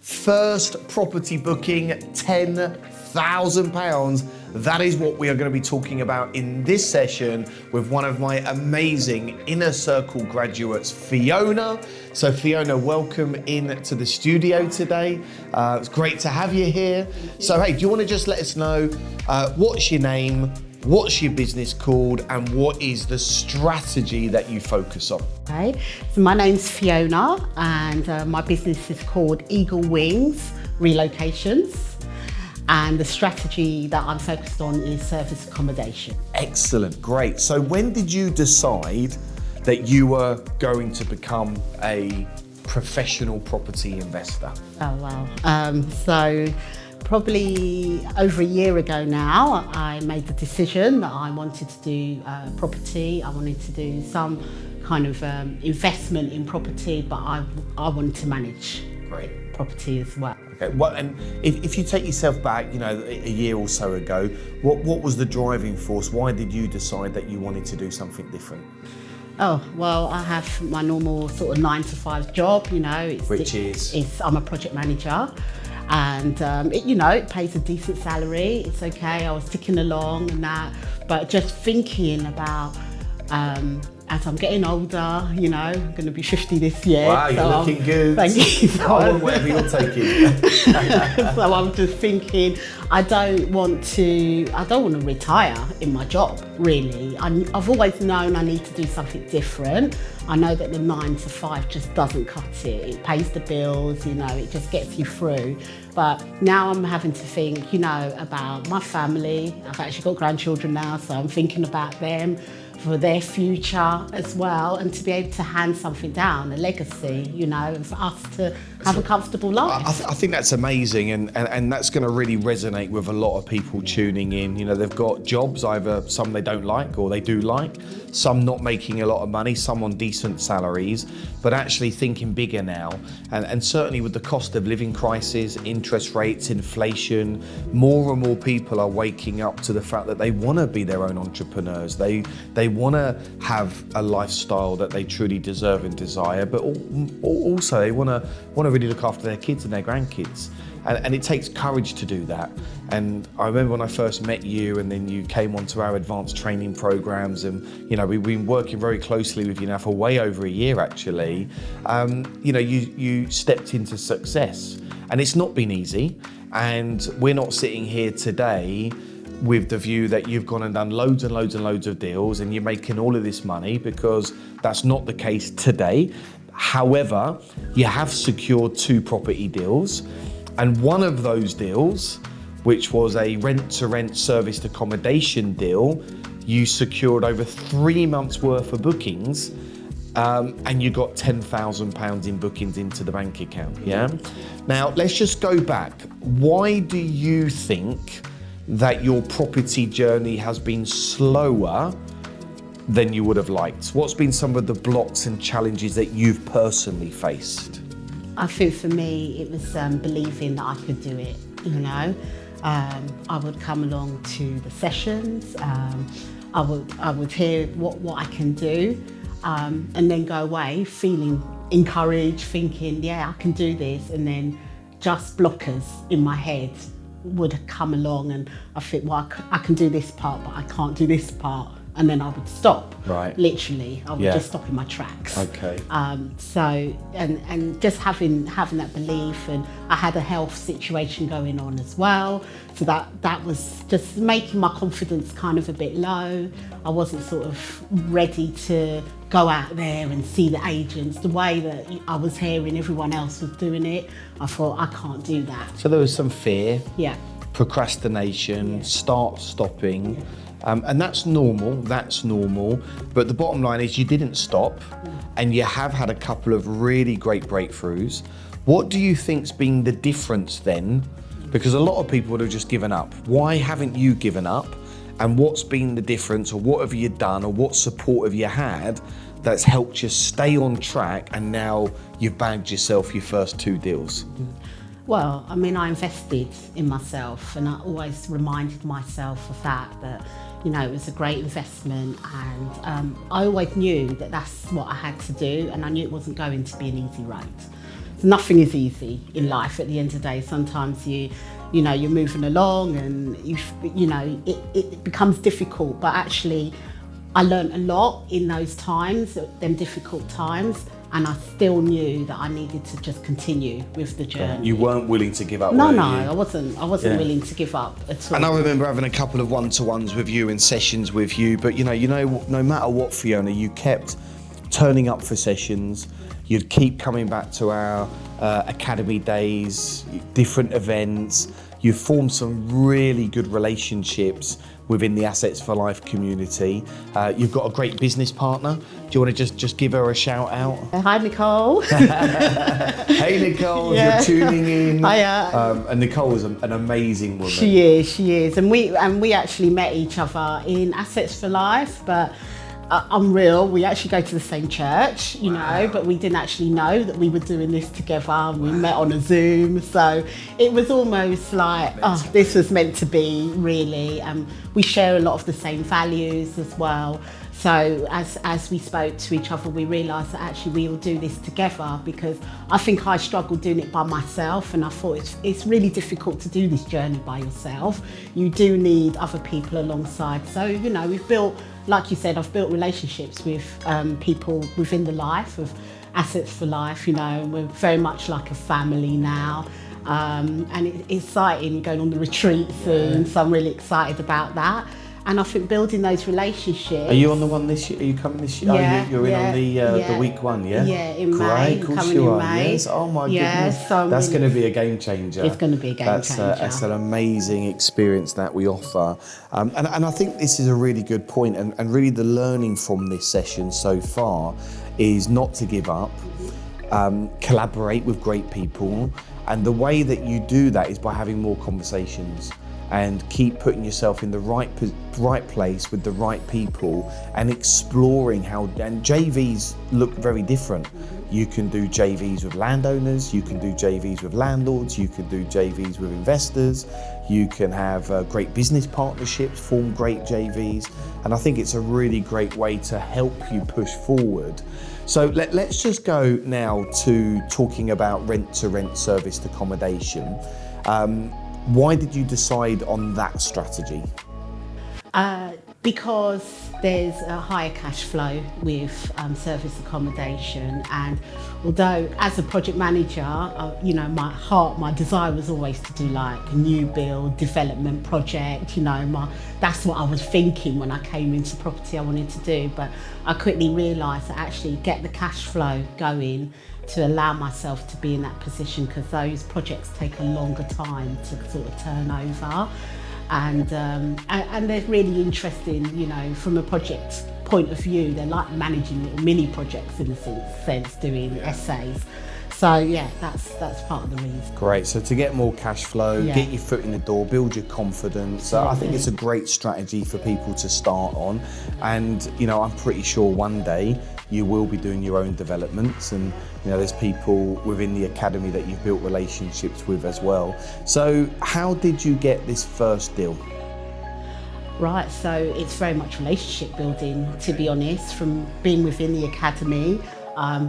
First property booking, £10,000. That is what we are going to be talking about in this session with one of my amazing Inner Circle graduates, Fiona. So Fiona, welcome in to the studio today. It's great to have you here. So hey, do you want to just let us know what's your name, what's your business called, and what is the strategy that you focus on? Okay, so my name's Fiona and my business is called Eagle Wings Relocations. And the strategy that I'm focused on is service accommodation. Excellent, great. So when did you decide that you were going to become a professional property investor? Oh wow. So probably over a year ago now, I made the decision that I wanted to do property. I wanted to do some kind of investment in property, but I wanted to manage property as well. Okay. Well, and if you take yourself back, you know, a year or so ago, what was the driving force? Why did you decide that you wanted to do something different? Oh, well, I have my normal sort of 9-to-5 job, you know. I'm a project manager and, it pays a decent salary. It's okay, I was ticking along and that, but just thinking about, as I'm getting older, I'm going to be 50 this year. Wow, you're looking good. Thank you. Whatever you're taking. So I'm just thinking, I don't want to retire in my job, really. I've always known I need to do something different. I know that the 9-to-5 just doesn't cut it. It pays the bills, it just gets you through. But now I'm having to think, about my family. I've actually got grandchildren now, so I'm thinking about them, for their future as well, and to be able to hand something down, a legacy, and for us to have a comfortable life. I think that's amazing, and that's going to really resonate with a lot of people tuning in. They've got jobs, either some they don't like or they do like, some not making a lot of money, some on decent salaries, but actually thinking bigger now. And certainly with the cost of living crisis, interest rates, inflation, more and more people are waking up to the fact that they want to be their own entrepreneurs. They want to have a lifestyle that they truly deserve and desire, but also they want to really look after their kids and their grandkids. And it takes courage to do that. And I remember when I first met you, and then you came onto our advanced training programs, and we've been working very closely with you now for way over a year actually. You stepped into success, and it's not been easy. And we're not sitting here today with the view that you've gone and done loads and loads and loads of deals and you're making all of this money, because that's not the case today. However, you have secured 2 property deals, and one of those deals, which was a rent-to-rent serviced accommodation deal, you secured over 3 months worth of bookings, and you got £10,000 in bookings into the bank account, yeah? Now, let's just go back. Why do you think that your property journey has been slower than you would have liked? What's been some of the blocks and challenges that you've personally faced? I think for me, it was believing that I could do it, I would come along to the sessions, I would hear what I can do, and then go away feeling encouraged, thinking, yeah, I can do this, and then just blockers in my head would come along, and I think, well, I can do this part, but I can't do this part, and then I would stop. Right. Literally, I would just stop in my tracks. Okay. So and just having that belief, and I had a health situation going on as well, so that was just making my confidence kind of a bit low. I wasn't sort of ready to go out there and see the agents the way that I was hearing everyone else was doing it. I thought, I can't do that. So there was some fear, Yeah. procrastination, stopping. And that's normal, but the bottom line is you didn't stop, and you have had a couple of really great breakthroughs. What do you think's been the difference then? Because a lot of people would have just given up. Why haven't you given up? And what's been the difference, or what have you done, or what support have you had that's helped you stay on track, and now you've bagged yourself your first 2 deals? Well, I invested in myself, and I always reminded myself of that it was a great investment, and I always knew that that's what I had to do, and I knew it wasn't going to be an easy road. nothing is easy in life at the end of the day. Sometimes you're moving along and it becomes difficult, but actually I learned a lot in those times, them difficult times, and I still knew that I needed to just continue with the journey. You weren't willing to give up, No, were you? I wasn't willing to give up at all. And I remember having a couple of one-to-ones with you and sessions with you, but no matter what, Fiona, you kept turning up for sessions. You'd keep coming back to our academy days, different events. You formed some really good relationships within the Assets for Life community. You've got a great business partner. Do you want to just give her a shout out? Hi, Nicole. Hey, Nicole, you're tuning in. Hiya. And Nicole is an amazing woman. She is. And we actually met each other in Assets for Life, but unreal. We actually go to the same church, but we didn't actually know that we were doing this together. We met on a Zoom, so it was almost like, this was meant to be, really. We share a lot of the same values as well. So as we spoke to each other, we realised that actually we will do this together, because I think I struggled doing it by myself, and I thought it's really difficult to do this journey by yourself. You do need other people alongside. So, we've built, like you said, I've built relationships with people within the life of Assets for Life. We're very much like a family now. And it's exciting going on the retreat soon, so I'm really excited about that. And I think building those relationships. Are you on the one this year? Are you coming this year? Yeah, you're in on the week one, yeah? Yeah, in May. Great, of course coming you in are. May. Yes. Oh my goodness. So that's going to be a game changer. It's going to be a game changer. That's an amazing experience that we offer. And I think this is a really good point, and really the learning from this session so far is not to give up, collaborate with great people. And the way that you do that is by having more conversations and keep putting yourself in the right place with the right people and exploring how, and JVs look very different. You can do JVs with landowners, you can do JVs with landlords, you can do JVs with investors, you can have great business partnerships, form great JVs, and I think it's a really great way to help you push forward. So let's just go now to talking about rent-to-rent serviced accommodation. Why did you decide on that strategy? Because there's a higher cash flow with service accommodation, and although as a project manager, my desire was always to do like a new build development project. That's what I was thinking when I came into property I wanted to do, but I quickly realised that actually get the cash flow going to allow myself to be in that position, because those projects take a longer time to sort of turn over. And they're really interesting, from a project point of view. They're like managing little mini projects in a sense, doing essays. So yeah, that's part of the reason. Great. So to get more cash flow, get your foot in the door, build your confidence. I think it's a great strategy for people to start on. And I'm pretty sure one day you will be doing your own developments, and there's people within the academy that you've built relationships with as well. So how did you get this first deal? Right, so it's very much relationship building, to be honest, from being within the academy.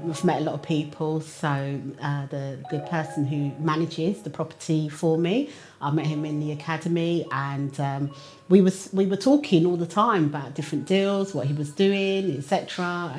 We've met a lot of people, so the person who manages the property for me, I met him in the academy, and we were talking all the time about different deals, what he was doing, etc.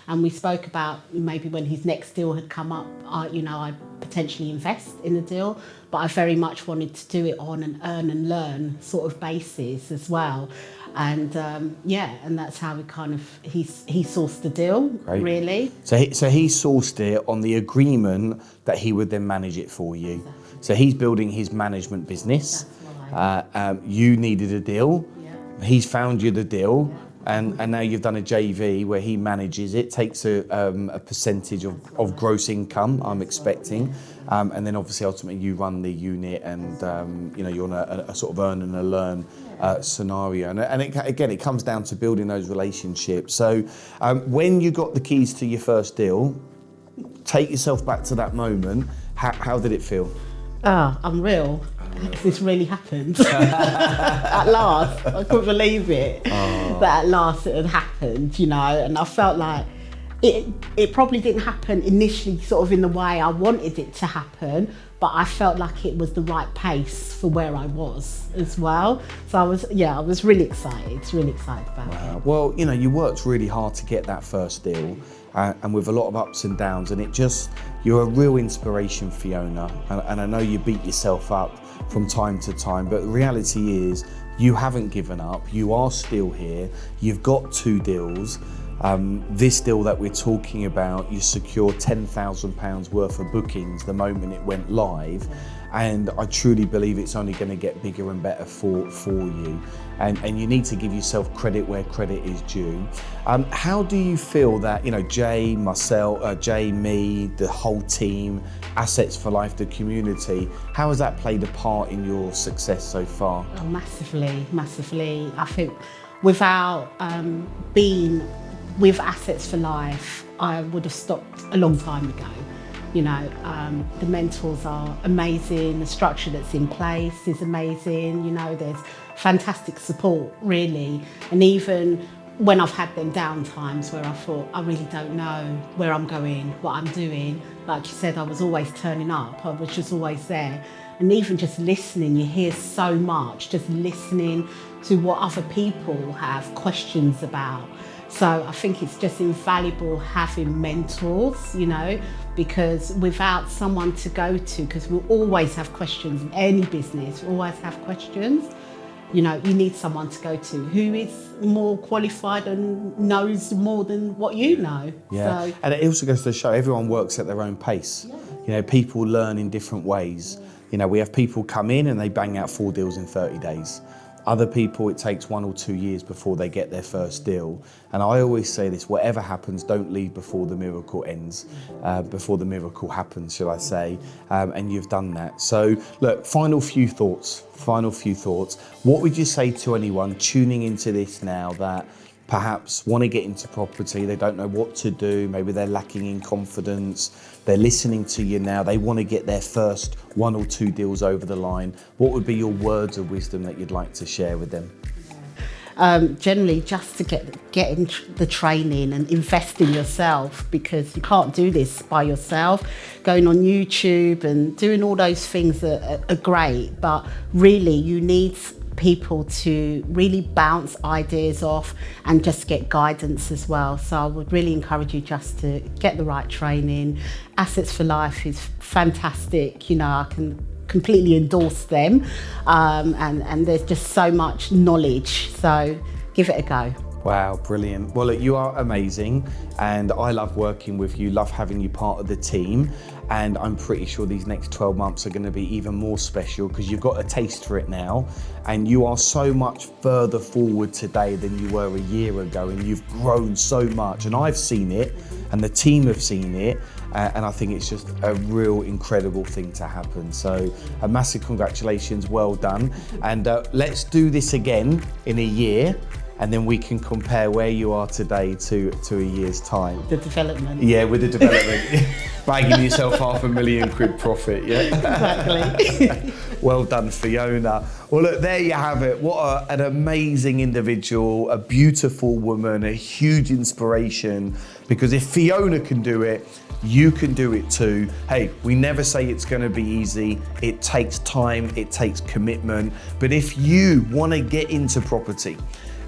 And we spoke about maybe when his next deal had come up, I'd potentially invest in the deal, but I very much wanted to do it on an earn and learn sort of basis as well. And and that's how he sourced the deal. Great. Really. So he sourced it on the agreement that he would then manage it for you. Exactly. So he's building his management business. That's right. You needed a deal. Yeah. He's found you the deal. Yeah. And now you've done a JV where he manages it, takes a percentage of gross income, I'm expecting, and then obviously ultimately you run the unit, and you're on a sort of earn and a learn scenario. And it comes down to building those relationships. So when you got the keys to your first deal, take yourself back to that moment. How did it feel? Unreal. This really happened. At last, I couldn't believe it. That at last it had happened, and I felt like it probably didn't happen initially sort of in the way I wanted it to happen, but I felt like it was the right pace for where I was as well. So I was really excited about it. Well, you know, you worked really hard to get that first deal, and with a lot of ups and downs, and you're a real inspiration, Fiona, and I know you beat yourself up from time to time, but the reality is you haven't given up, you are still here, you've got 2 deals. This deal that we're talking about, you secured £10,000 worth of bookings the moment it went live, and I truly believe it's only going to get bigger and better for you, and you need to give yourself credit where credit is due. How do you feel that, you know, Jay, myself, Jay, me, the whole team, Assets for Life, the community, how has that played a part in your success so far? Oh, massively. I think without being with Assets for Life, I would have stopped a long time ago. You know, the mentors are amazing, the structure that's in place is amazing, you know, there's fantastic support, really. And even when I've had them down times where I thought, I really don't know where I'm going, what I'm doing, like you said, I was always turning up, I was just always there. And even just listening, you hear so much, just listening to what other people have questions about. So I think it's just invaluable having mentors, you know, because without someone to go to, because we'll always have questions in any business, we always have questions, you know, you need someone to go to who is more qualified and knows more than what you know. Yeah, so, and it also goes to show everyone works at their own pace. Yeah. You know, people learn in different ways. You know, we have people come in and they bang out 4 deals in 30 days. Other people, it takes 1 or 2 years before they get their first deal. And I always say this, whatever happens, don't leave before the miracle ends, before the miracle happens, shall I say, and you've done that. So look, final few thoughts. What would you say to anyone tuning into this now that perhaps want to get into property, they don't know what to do, maybe they're lacking in confidence, they're listening to you now, they want to get their first 1 or 2 deals over the line. What would be your words of wisdom that you'd like to share with them? Generally, just to get in the training and invest in yourself, because you can't do this by yourself. Going on YouTube and doing all those things are great, but really you need people to really bounce ideas off and just get guidance as well. So I would really encourage you just to get the right training. Assets for Life is fantastic, you know, I can completely endorse them, and there's just so much knowledge, so give it a go. Wow, brilliant. Well, look, you are amazing, and I love working with you, love having you part of the team, and I'm pretty sure these next 12 months are going to be even more special because you've got a taste for it now, and you are so much further forward today than you were a year ago, and you've grown so much, and I've seen it, and the team have seen it, and I think it's just a real incredible thing to happen. So a massive congratulations, well done, and let's do this again in a year, and then we can compare where you are today to a year's time. The development. Yeah, with the development. Bagging yourself £500,000 profit, yeah? Exactly. Well done, Fiona. Well, look, there you have it. What an amazing individual, a beautiful woman, a huge inspiration, because if Fiona can do it, you can do it too. Hey, we never say it's going to be easy. It takes time, it takes commitment. But if you want to get into property,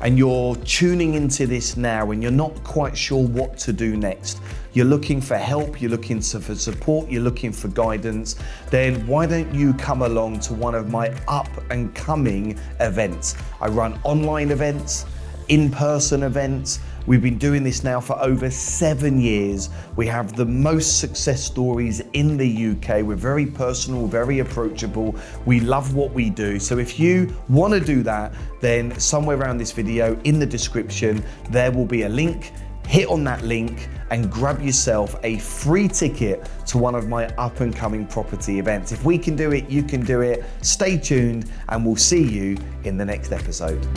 and you're tuning into this now and you're not quite sure what to do next, you're looking for help, you're looking for support, you're looking for guidance, then why don't you come along to one of my up and coming events? I run online events, in-person events. We've been doing this now for over 7 years. We have the most success stories in the UK. We're very personal, very approachable. We love what we do. So if you want to do that, then somewhere around this video in the description, there will be a link. Hit on that link and grab yourself a free ticket to one of my up and coming property events. If we can do it, you can do it. Stay tuned and we'll see you in the next episode.